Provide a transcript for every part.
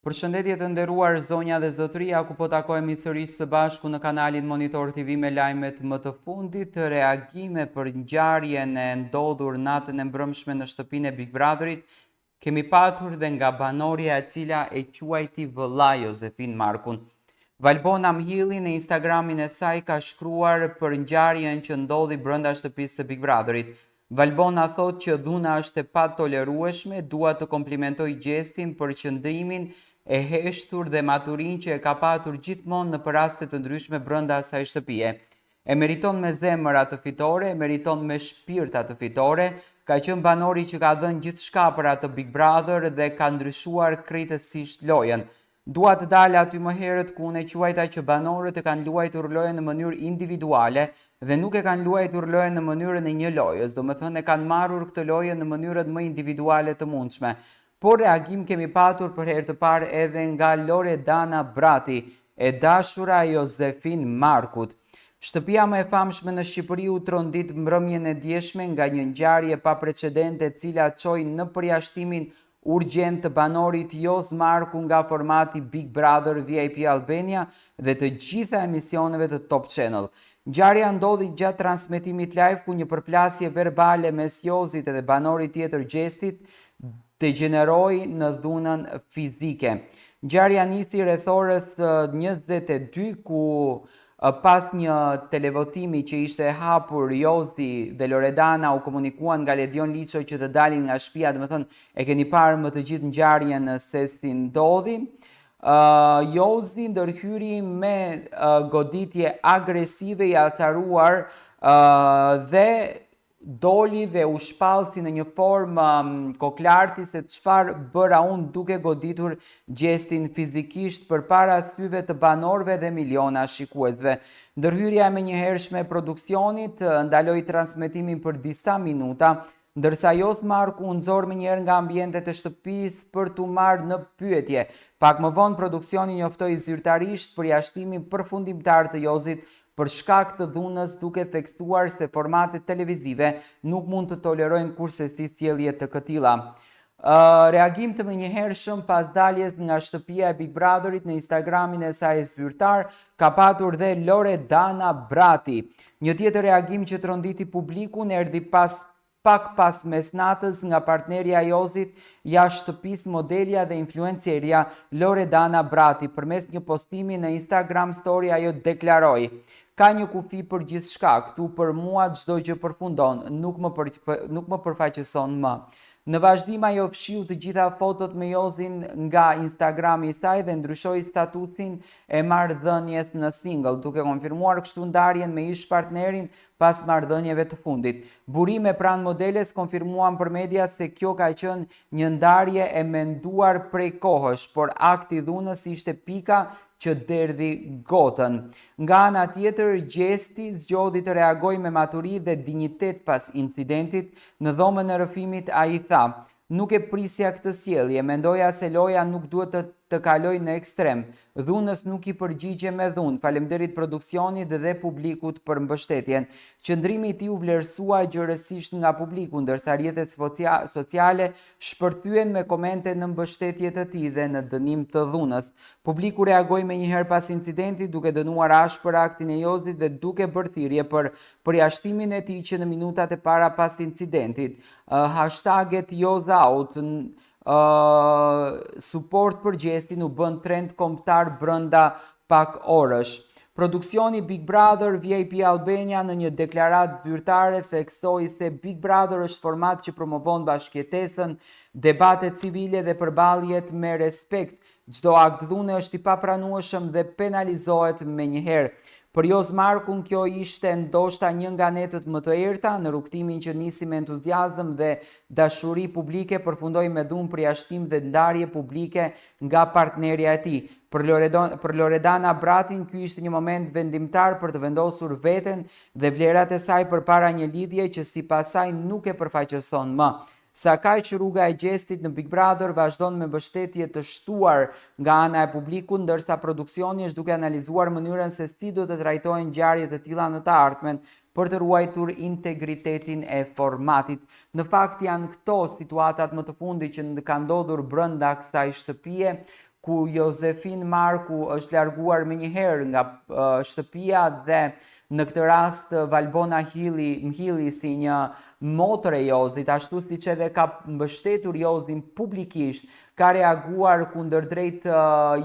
Përshëndetje të nderuar zonja dhe zotëria, ku po takohemi sërish së bashku në kanalin Monitor TV me lajmet më të fundit, reagime për ngjarjen e ndodhur natën e mbrëmshme në shtëpinë e Big Brotherit, kemi patur dhe nga banorja e cila e quajti vëlla Josefin Markun. Valbona Mhilli në Instagramin e saj ka shkruar për ngjarjen që ndodhi brenda shtëpisë së Big Brotherit. Valbona thot që dhuna është e patolerueshme, dua të komplimentoj gjestin për qëndrimin e heshtur dhe maturin që e ka patur gjithmonë në raste të ndryshme brenda asaj shtëpie. E meriton me zemër atë fitore, e meriton me shpirt atë fitore, ka qenë banori që ka dhënë gjithçka për atë Big Brother dhe ka ndryshuar krejtësisht lojën. Dua të dalë aty më herët ku unë e quajta që banorët e kanë luajtur lojën në mënyrë individuale dhe nuk e kanë luajtur lojën në mënyrën e një lojës, do më thënë e kanë marrur këtë lojën në mënyrët më individuale të mundshme. Por reagim kemi patur për herë të parë edhe nga Loredana Brati, e dashura Josefin Markut. Shtëpia më e famshme në Shqipëri u trondit mbrëmjen e djeshme nga një ngjarje pa precedente e cila çoi në përjashtimin urgjent të banorit Jos Marku nga formati Big Brother VIP Albania dhe të gjitha emisioneve të Top Channel. Ngjarja ndodhi gjatë transmetimit live ku një përplasje verbale mes Josit dhe banorit tjetër Gjestit degeneroi në dhunën fizike. Ngjarja nisi rreth orës 22 ku pas një televotimi që ishte hapur, Josi dhe Loredana u komunikuan nga Ledion Liço që të dalin nga shtëpia, do të thënë e keni parë më të gjithë ngjarjen se si ndodhi. Josi ndërhyri me goditje agresive i acaruar dhe doli dhe u shpallë si në një formë koklarti se çfarë bëra unë duke goditur Gjestin fizikisht përpara syve të banorëve dhe miliona shikuesve. Ndërhyrja e menjëhershme e produksionit ndaloi transmetimin për disa minuta, ndërsa Jos Marku u nxor menjëherë nga ambientet e shtëpisë për t'u marrë në pyetje. Pak më vonë produksioni njoftoi zyrtarisht përjashtimin përfundimtar të Josit për shkak të dhunës, duke theksuar se formatet televizive nuk mund të tolerojnë kurrësi sjellje të këtilla. Reagim të menjëhershëm pas daljes nga shtëpia e Big Brotherit në Instagramin e saj zyrtar ka patur dhe Loredana Brati. Një tjetër reagim që tronditi publikun erdhi pak pas mesnatës nga partnerja e Josit jashtë shtëpisë, modelja dhe influencerja Loredana Brati. Përmes një postimi në Instagram Story ajo deklaroi: "Ka një kufi për gjithçka, këtu për mua çdo gjë përfundon, nuk më përfaqëson më." Në vazhdim ajo fshiu të gjitha fotot me Josin nga Instagrami i saj dhe ndryshoi statusin e marrëdhënies në single, duke konfirmuar kështu ndarjen me ish partnerin pas marrëdhënieve të fundit. Burime pranë modeles konfirmuan për media se kjo ka qenë një ndarje e menduar prej kohësh, por akti i dhunës ishte pika që derdhi gotën. Nga ana tjetër, Gjesti zgjodhi të reagojë me maturi dhe dinjitet pas incidentit. Në dhomën e rrëfimit ai tha: "Nuk e prisja këtë sjellje, mendoja se loja nuk duhet të kaloj në ekstrem. Dhunës nuk i përgjigje me dhunë. Faleminderit produksionit dhe publikut për mbështetjen." Qëndrimi i tij u vlerësua gjërësisht nga publiku, ndërsa rrjetet sociale shpërthyen me komente në mbështetje të tij dhe në dënim të dhunës. Publiku reagoi menjëherë pas incidentit duke dënuar ashpër aktin e Josit dhe duke bërë thirrje për përjashtimin e tij që në minutat e para pas incidentit. Hashtaget #YosOut, support për Gjestin u bën trend kombëtar brenda pak orësh. Produksioni Big Brother VIP Albania në një deklaratë zyrtare theksoi se Big Brother është format që promovon bashkëjetesën, debate civile dhe përballjet me respekt. Çdo akt dhune është i papranueshëm dhe penalizohet menjëherë. Për Jos Markun kjo ishte ndoshta një nga netët më të errta në rrugtimin që nisi me entuziazëm dhe dashuri publike, përfundoi me dhunë, përjashtim dhe ndarje publike nga partnerja e tij. Për Loredana Bratin ky ishte një moment vendimtar për të vendosur veten dhe vlerat e saj përpara një lidhje që sipas saj nuk e përfaqëson më. Sa kaq rruga e Gjestit në Big Brother vazhdon me mbështetje të shtuar nga ana e publikut, ndërsa produksioni është duke analizuar mënyrën se si do të trajtohen ngjarje të tilla në të ardhmen për të ruajtur integritetin e formatit. Në fakt janë këto situatat më të fundit që ka ndodhur brenda kësaj shtëpie, ku Josefin Marku është larguar menjëherë nga shtëpia dhe në këtë rast Valbona Mhili si një motër e Jozit, ashtu siç edhe ka mbështetur Jozin publikisht, ka reaguar kundër drejt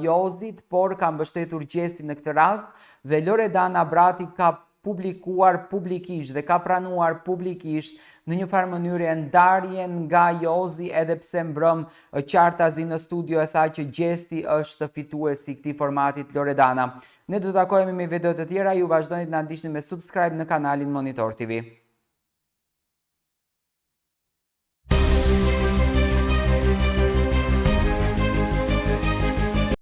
Jozit, por ka mbështetur Gjestin në këtë rast dhe Loredana Brati ka publikuar publikisht dhe ka pranuar publikisht në një farë mënyrë ndarjen nga Jozi, edhe pse mbrëm qartazi në studio e tha që Gjesti është fituesi i këtij formatit Loredana. Ne do të takohemi me video të tjera, ju vazhdoni të na ndiqni me subscribe në kanalin Monitor TV.